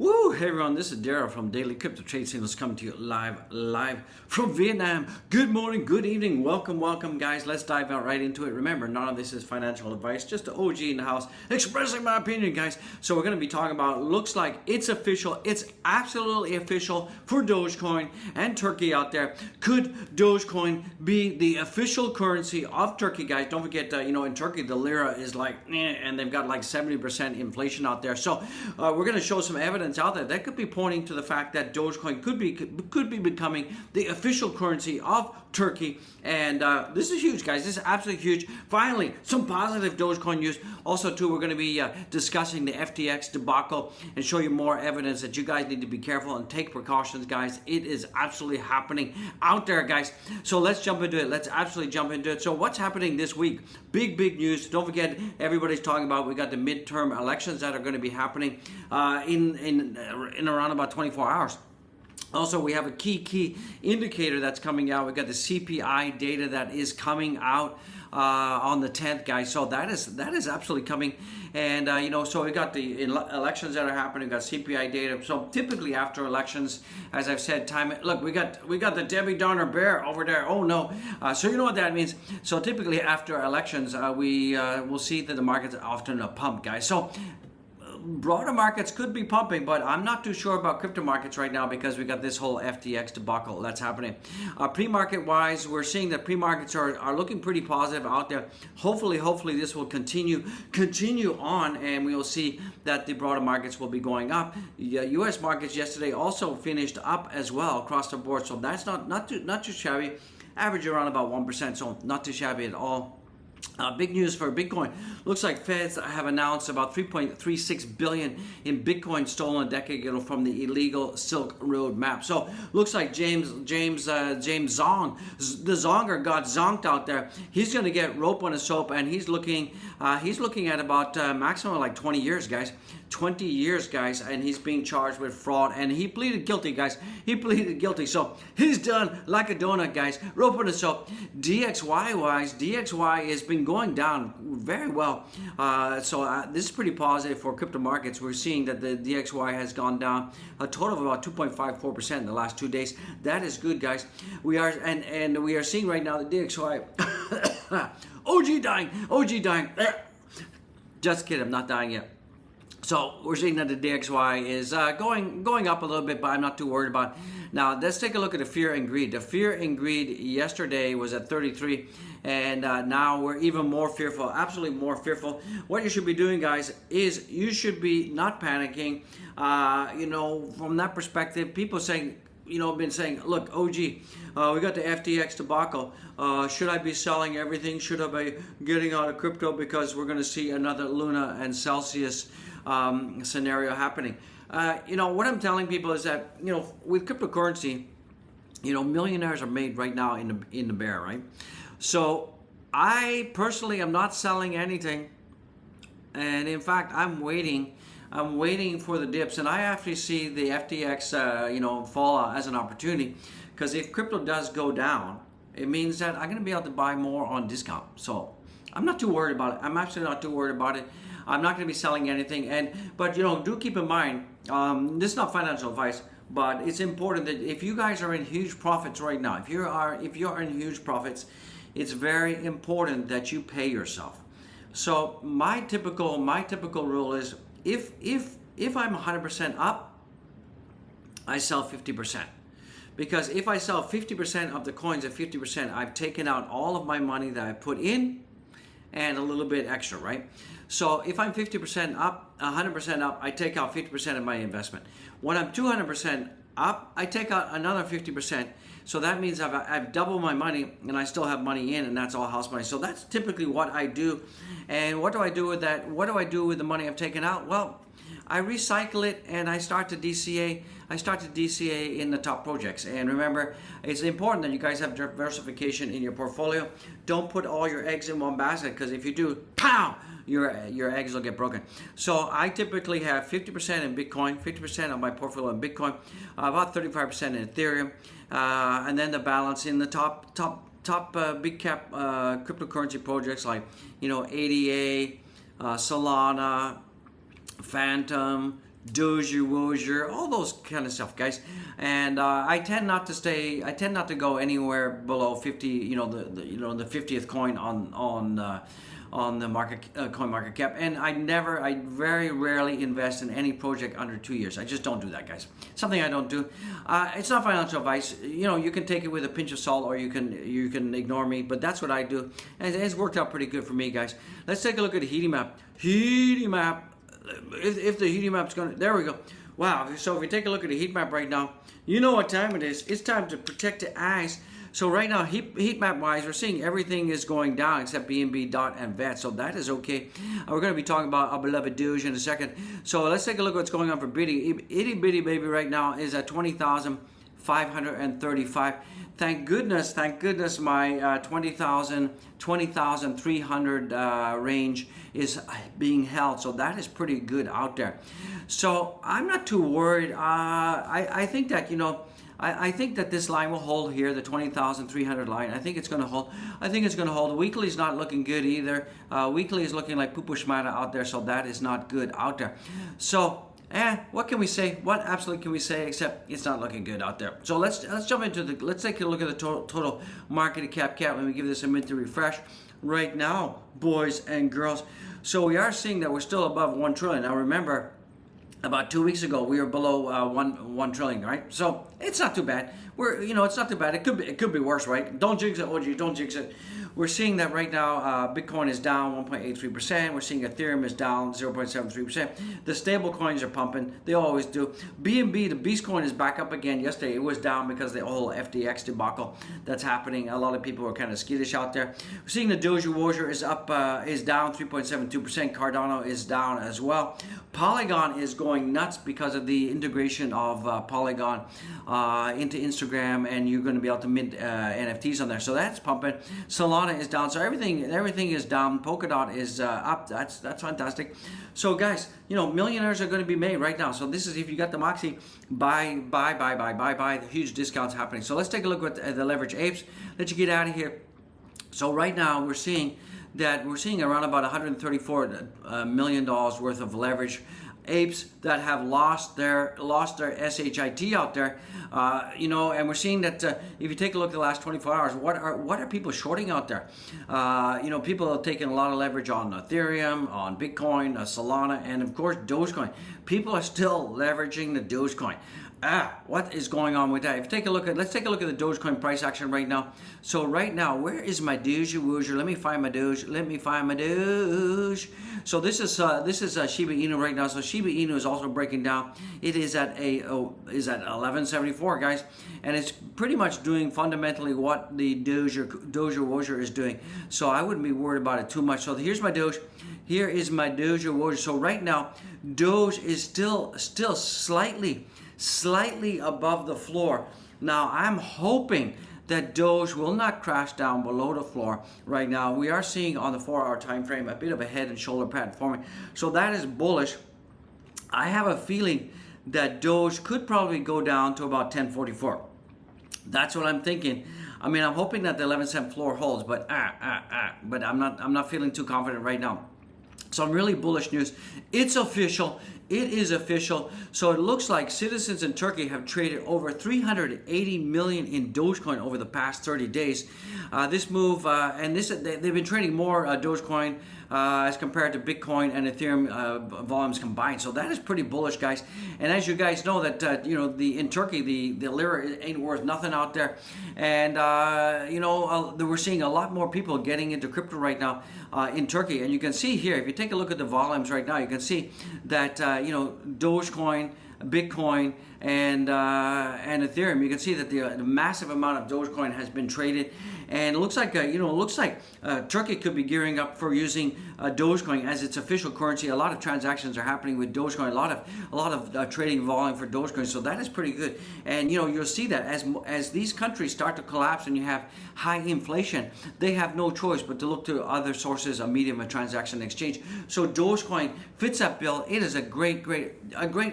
Woo! Hey everyone, this is Daryl from Daily Crypto Trade Signals coming to you live from Vietnam. Good morning, good evening, welcome guys. Let's dive right into it. Remember, none of this is financial advice, just the OG in the house expressing my opinion, guys. So we're going to be talking about, looks like it's official, it's absolutely official for Dogecoin and Turkey out there. Could Dogecoin be the official currency of Turkey, guys? Don't forget, in Turkey the lira is like, and they've got like 70% inflation out there. So we're going to show some evidence out there that could be pointing to the fact that Dogecoin could be becoming the official currency of Turkey, and this is huge, guys. This is absolutely huge. Finally, some positive Dogecoin news. Also, too, we're going to be discussing the FTX debacle and show you more evidence that you guys need to be careful and take precautions, guys. It is absolutely happening out there, guys. So let's jump into it. Let's absolutely jump into it. So what's happening this week? Big news. Don't forget, everybody's talking about, we got the midterm elections that are going to be happening in around about 24 hours. Also, we have a key indicator that's coming out. We've got the CPI data that is coming out on the 10th, guys. So that is absolutely coming. And, so we got the elections that are happening. We got CPI data. So typically after elections, as I've said, look, we got the Debbie Downer bear over there. Oh, no. So you know what that means. So typically after elections, we will see that the market's often a pump, guys. So broader markets could be pumping, but I'm not too sure about crypto markets right now because we got this whole FTX debacle that's happening. Pre-market wise, we're seeing that pre-markets are looking pretty positive out there. Hopefully this will continue on, and we will see that the broader markets will be going up. U.S. markets yesterday also finished up as well across the board, so that's not too shabby. Average around about 1%, so not too shabby at all. Big news for Bitcoin. Looks like Feds have announced about 3.36 billion in Bitcoin stolen a decade ago from the illegal Silk Road map. So looks like James Zong, the Zonger, got zonked out there. He's going to get rope on his soap, and he's looking at about maximum like 20 years, guys. 20 years, guys, and he's being charged with fraud, and he pleaded guilty, guys. He pleaded guilty, so he's done like a donut, guys. Rope on the soap. DXY wise, DXY has been going down very well, so this is pretty positive for crypto markets. We're seeing that the DXY has gone down a total of about 2.54% in the last 2 days. That is good, guys. We are and we are seeing right now the DXY OG dying. Just kidding, I'm not dying yet. So we're seeing that the DXY is going up a little bit, but I'm not too worried about it. Now let's take a look at the fear and greed. The fear and greed yesterday was at 33, and now we're even more fearful, absolutely more fearful. What you should be doing, guys, is you should be not panicking. From that perspective, people saying, been saying, look, OG, we got the FTX debacle. Should I be selling everything? Should I be getting out of crypto because we're going to see another Luna and Celsius scenario happening? What I'm telling people is that, with cryptocurrency, millionaires are made right now in the bear, right? So I personally am not selling anything, and in fact, I'm waiting for the dips, and I actually see the FTX, fall as an opportunity, because if crypto does go down, it means that I'm going to be able to buy more on discount. So I'm not too worried about it. I'm absolutely not too worried about it. I'm not going to be selling anything, but do keep in mind, this is not financial advice, but it's important that if you guys are in huge profits right now, if you're in huge profits, it's very important that you pay yourself. So my typical rule is, if I'm 100% up, I sell 50%. Because if I sell 50% of the coins at 50%, I've taken out all of my money that I put in and a little bit extra, right? So if I'm 50% up, 100% up, I take out 50% of my investment. When I'm 200% up, I take out another 50%. So that means I've doubled my money, and I still have money in, and that's all house money. So that's typically what I do. And what do I do with that? What do I do with the money I've taken out? Well, I recycle it, and I start to DCA. I start to DCA in the top projects. And remember, it's important that you guys have diversification in your portfolio. Don't put all your eggs in one basket, because if you do, pow, your eggs will get broken. So I typically have 50% in Bitcoin, 50% of my portfolio in Bitcoin, about 35% in Ethereum, and then the balance in the top big cap cryptocurrency projects like ADA, Solana, Phantom, Doge, Wozier, all those kind of stuff, guys. And I tend not to go anywhere below 50. You know, the 50th coin on the coin market cap. And I very rarely invest in any project under 2 years. I just don't do that, guys. Something I don't do. It's not financial advice. You know, you can take it with a pinch of salt, or you can ignore me. But that's what I do, and it's worked out pretty good for me, guys. Let's take a look at the heating map. Heating map. If the heating map's gonna, there we go. Wow. So if you take a look at the heat map right now, you know what time it is. It's time to protect the eyes. So right now, heat map wise, we're seeing everything is going down except BNB, DOT, and VET. So that is okay. We're going to be talking about our beloved Doge in a second. So let's take a look at what's going on for Bitty. Itty Bitty Baby right now is at 20,535. Thank goodness my 20,300 range is being held. So that is pretty good out there. So I'm not too worried. I think that, you know, I think that this line will hold here, the 20,300 line. I think it's going to hold. Weekly is not looking good either. Weekly is looking like poo-poo schmata out there, so that is not good out there. So, what can we say? What absolutely can we say except it's not looking good out there? So let's jump into let's take a look at the total market cap. Let me give this a minute to refresh. Right now, boys and girls. So we are seeing that we're still above 1 trillion. Now remember, about 2 weeks ago, we were below 1 trillion, right? So it's not too bad. It's not too bad. It could be worse, right? Don't jinx it, OG. Don't jinx it. We're seeing that right now. Bitcoin is down 1.83%. We're seeing Ethereum is down 0.73%. The stable coins are pumping. They always do. BNB, the Beast coin, is back up again. Yesterday it was down because of the whole FTX debacle that's happening. A lot of people are kind of skittish out there. We're seeing the Doge Wozier is down 3.72%. Cardano is down as well. Polygon is going nuts because of the integration of Polygon into Instagram, and you're going to be able to mint NFTs on there. So that's pumping. Solana is down. So everything is down. Polkadot is up. That's fantastic. So guys, you know, millionaires are going to be made right now. So this is, if you got the moxie, buy. The huge discounts happening. So let's take a look at the leverage apes. Let you get out of here. So right now we're seeing around about $134 million worth of leverage apes that have lost their SHIT out there, and we're seeing that if you take a look at the last 24 hours, what are people shorting out there? People are taking a lot of leverage on Ethereum, on Bitcoin, Solana, and of course Dogecoin. People are still leveraging the Dogecoin. What is going on with that? Let's take a look at the Dogecoin price action right now. So right now, where is my Doge Wozier? Let me find my Doge. So this is Shiba Inu right now. So Shiba Inu is also breaking down. It is at 1174, guys, and it's pretty much doing fundamentally what the Doge Wozier is doing. So I wouldn't be worried about it too much. So here's my Doge. Here is my Doge Wozier. So right now, Doge is still slightly above the floor. Now I'm hoping that Doge will not crash down below the floor. Right now we are seeing on the 4-hour time frame a bit of a head and shoulder pattern forming, so that is bullish. I have a feeling that Doge could probably go down to about 1044. That's what I'm thinking. I mean, I'm hoping that the 11-cent floor holds, but I'm not feeling too confident right now. Some really bullish news. It's official. It is official. So it looks like citizens in Turkey have traded over 380 million in Dogecoin over the past 30 days. This move, they've been trading more Dogecoin as compared to Bitcoin and Ethereum volumes combined. So that is pretty bullish, guys. And as you guys know, that in Turkey the lira ain't worth nothing out there, and we're seeing a lot more people getting into crypto right now in Turkey. And you can see here, if you take a look at the volumes right now, you can see that Dogecoin, Bitcoin, and Ethereum, you can see that the massive amount of Dogecoin has been traded, and it looks like Turkey could be gearing up for using Dogecoin as its official currency. A lot of transactions are happening with Dogecoin, a lot of trading volume for Dogecoin, so that is pretty good. And you'll see that as these countries start to collapse and you have high inflation, they have no choice but to look to other sources of medium of transaction exchange. So Dogecoin fits that bill. It is a great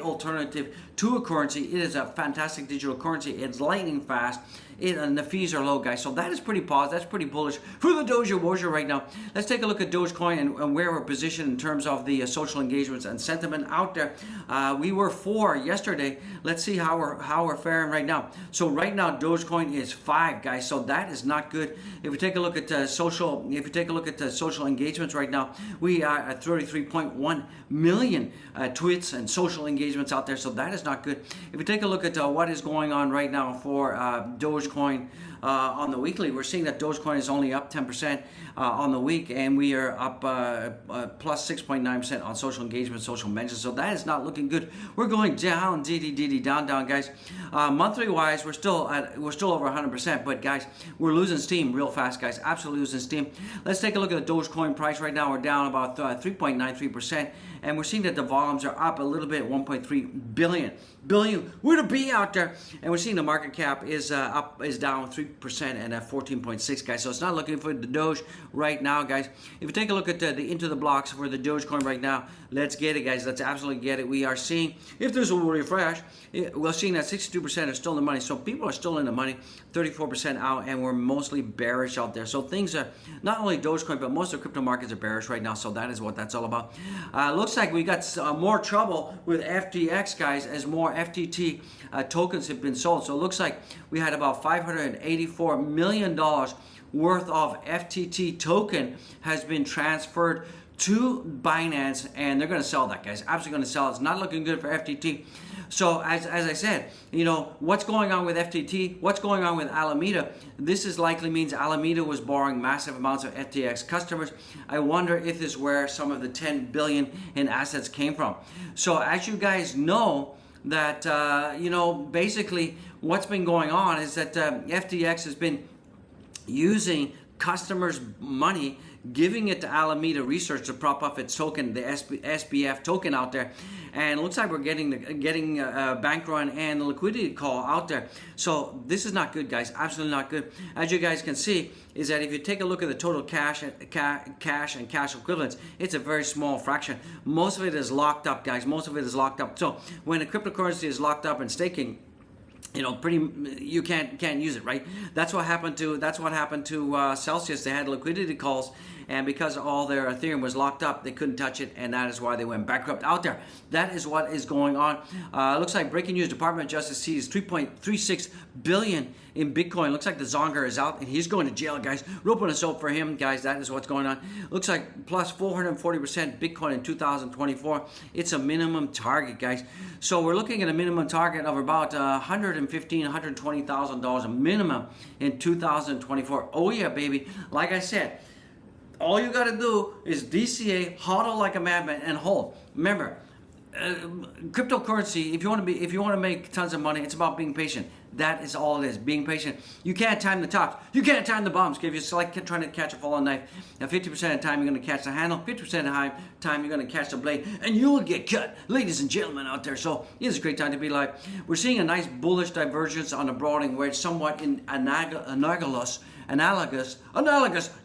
alternative to a currency. It is a fantastic digital currency. It's lightning fast. and the fees are low, guys. So that is pretty positive. That's pretty bullish for the Doge right now. Let's take a look at Dogecoin and where we're positioned in terms of the social engagements and sentiment out there. We were 4 yesterday. Let's see how we're faring right now. So right now, Dogecoin is 5, guys. So that is not good. If we take a look at social engagements right now, we are at 33.1 million tweets and social engagements out there. So that is not good. If we take a look at what is going on right now for Dogecoin on the weekly, we're seeing that Dogecoin is only up 10% on the week, and we are up plus 6.9% on social engagement, social mentions. So that is not looking good. We're going down, down, guys. Monthly wise, we're still over 100%, but guys, we're losing steam real fast, guys. Absolutely losing steam. Let's take a look at the Dogecoin price right now. We're down about 3.93%, and we're seeing that the volumes are up a little bit, 1.3 billion. We're to be out there, and we're seeing the market cap is down 3% and at 14.6, guys. So it's not looking for the Doge right now, guys. If you take a look at the into the blocks for the Dogecoin right now, let's get it, guys. Let's absolutely get it. We are seeing, if there's a refresh, we're seeing that 62% are still in the money. So people are still in the money, 34% out, and we're mostly bearish out there. So things are, not only Dogecoin, but most of the crypto markets are bearish right now. So that is what that's all about. Looks like we got more trouble with FTX, guys, as more FTT tokens have been sold. So it looks like we had about $584 million worth of FTT token has been transferred to Binance, and they're going to sell that, guys. Absolutely going to sell. It's not looking good for FTT. So as I said, you know, what's going on with FTT, what's going on with Alameda, this is likely means Alameda was borrowing massive amounts of FTX customers. I wonder if this is where some of the 10 billion in assets came from. So as you guys know, that, you know, basically what's been going on is that FTX has been using customers' money, giving it to Alameda Research to prop up its token, the SBF token out there, and it looks like we're getting bank run and the liquidity call out there. So this is not good, guys. Absolutely not good. As you guys can see, is that if you take a look at the total cash and cash equivalents, it's a very small fraction. Most of it is locked up, guys. Most of it is locked up. So when a cryptocurrency is locked up and staking, you know, you can't use it, right? That's what happened to Celsius. They had liquidity calls, and because all their Ethereum was locked up, they couldn't touch it, and that is why they went bankrupt out there. That is what is going on. Looks like breaking news: Department of Justice seized 3.36 billion in Bitcoin. Looks like the Zonger is out, and he's going to jail, guys. Open us up for him, guys. That is what's going on. Looks like plus 440% Bitcoin in 2024. It's a minimum target, guys. So we're looking at a minimum target of about $120,000 a minimum in 2024. Oh yeah, baby. Like I said, all you got to do is DCA, hodl like a madman, and hold. Remember, cryptocurrency. If you want to make tons of money, it's about being patient. That is all it is. Being patient. You can't time the tops. You can't time the bombs. If you're like trying to catch a falling knife, now 50% of the time you're going to catch the handle. 50% of the time you're going to catch the blade, and you'll get cut, ladies and gentlemen out there. So it's a great time to be alive. We're seeing a nice bullish divergence on the broadening wedge, somewhat in analogous.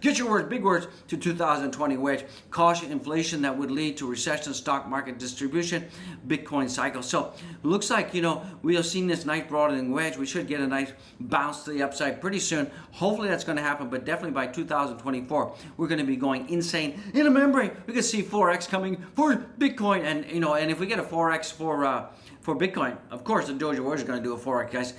Get your words, big words, to 2020 wedge. Caution inflation that would lead to recession, stock market distribution, Bitcoin cycle. So looks like, you know, we have seen this nice broadening wedge. We should get a nice bounce to the upside pretty soon. Hopefully that's going to happen, but definitely by 2024 we're going to be going insane in a membrane. We could see 4x coming for Bitcoin, and you know, and if we get a 4x for Bitcoin, of course the Doge is going to do a 4x, guys.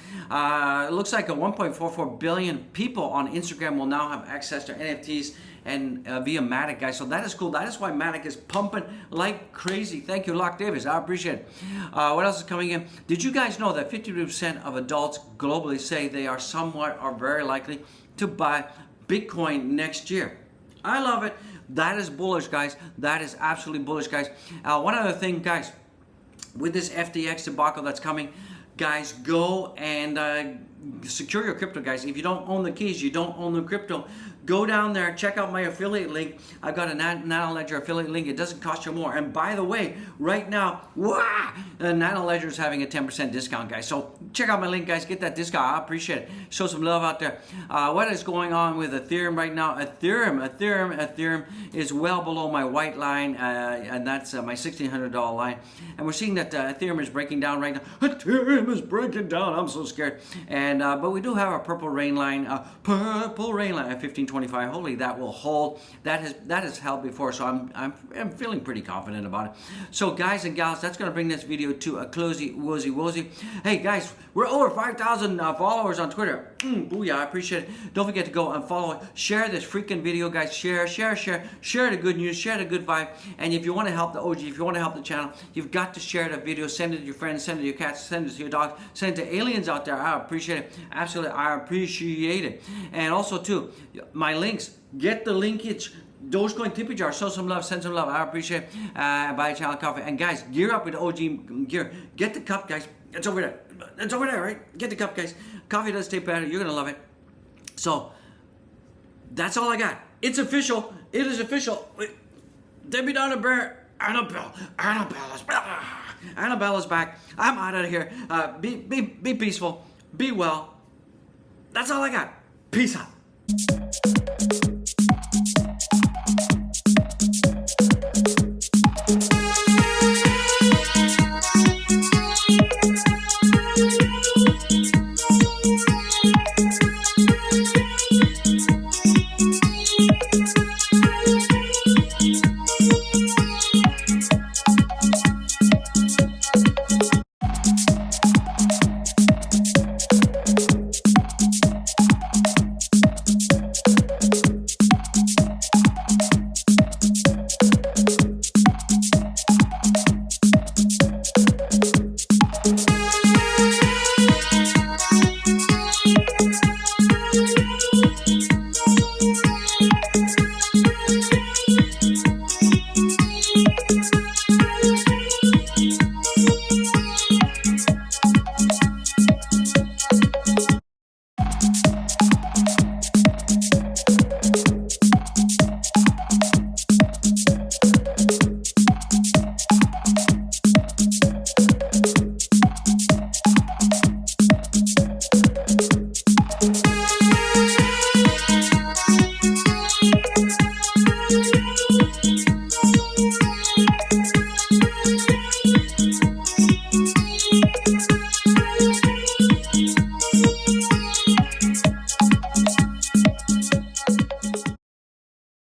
It looks like a 1.44 billion people on Instagram will now have access to NFTs and via Matic, guys. So that is cool. That is why Matic is pumping like crazy. Thank you, Locke Davis. I appreciate it. What else is coming in? Did you guys know that 50% of adults globally say they are somewhat or very likely to buy Bitcoin next year? I love it. That is bullish, guys. That is absolutely bullish, guys. One other thing, guys, with this FTX debacle that's coming, guys, go and secure your crypto, guys. If you don't own the keys, you don't own the crypto. Go down there, check out my affiliate link. I've got a Nano Ledger affiliate link. It doesn't cost you more. And by the way, right now, Nano Ledger is having a 10% discount, guys. So check out my link, guys. Get that discount. I appreciate it. Show some love out there. What is going on with Ethereum right now? Ethereum is well below my white line, and that's my $1,600 line. And we're seeing that Ethereum is breaking down right now. Ethereum is breaking down. I'm so scared. And And but we do have a purple rain line at 1525. Hopefully that will hold. That has held before, so I'm feeling pretty confident about it. So guys and gals, that's gonna bring this video to a closey wozy. Hey guys, we're over 5,000 followers on Twitter. Booyah, I appreciate it. Don't forget to go and follow, share this freaking video, guys. Share the good news, share the good vibe. And if you want to help the OG, if you want to help the channel, you've got to share the video. Send it to your friends, send it to your cats, send it to your dogs, send it to aliens out there. I appreciate it. Absolutely, I appreciate it. And also too, my links, get the linkage. Dogecoin tippy jar, show some love, send some love. I appreciate it. Buy a channel coffee. And guys, gear up with OG gear. Get the cup, guys. It's over there. It's over there, right? Get the cup, guys. Coffee does taste better. You're gonna love it. So that's all I got. It's official. It is official. Debbie Donna Bear, Annabella's back. I'm out of here. Be peaceful. Be well. That's all I got. Peace out.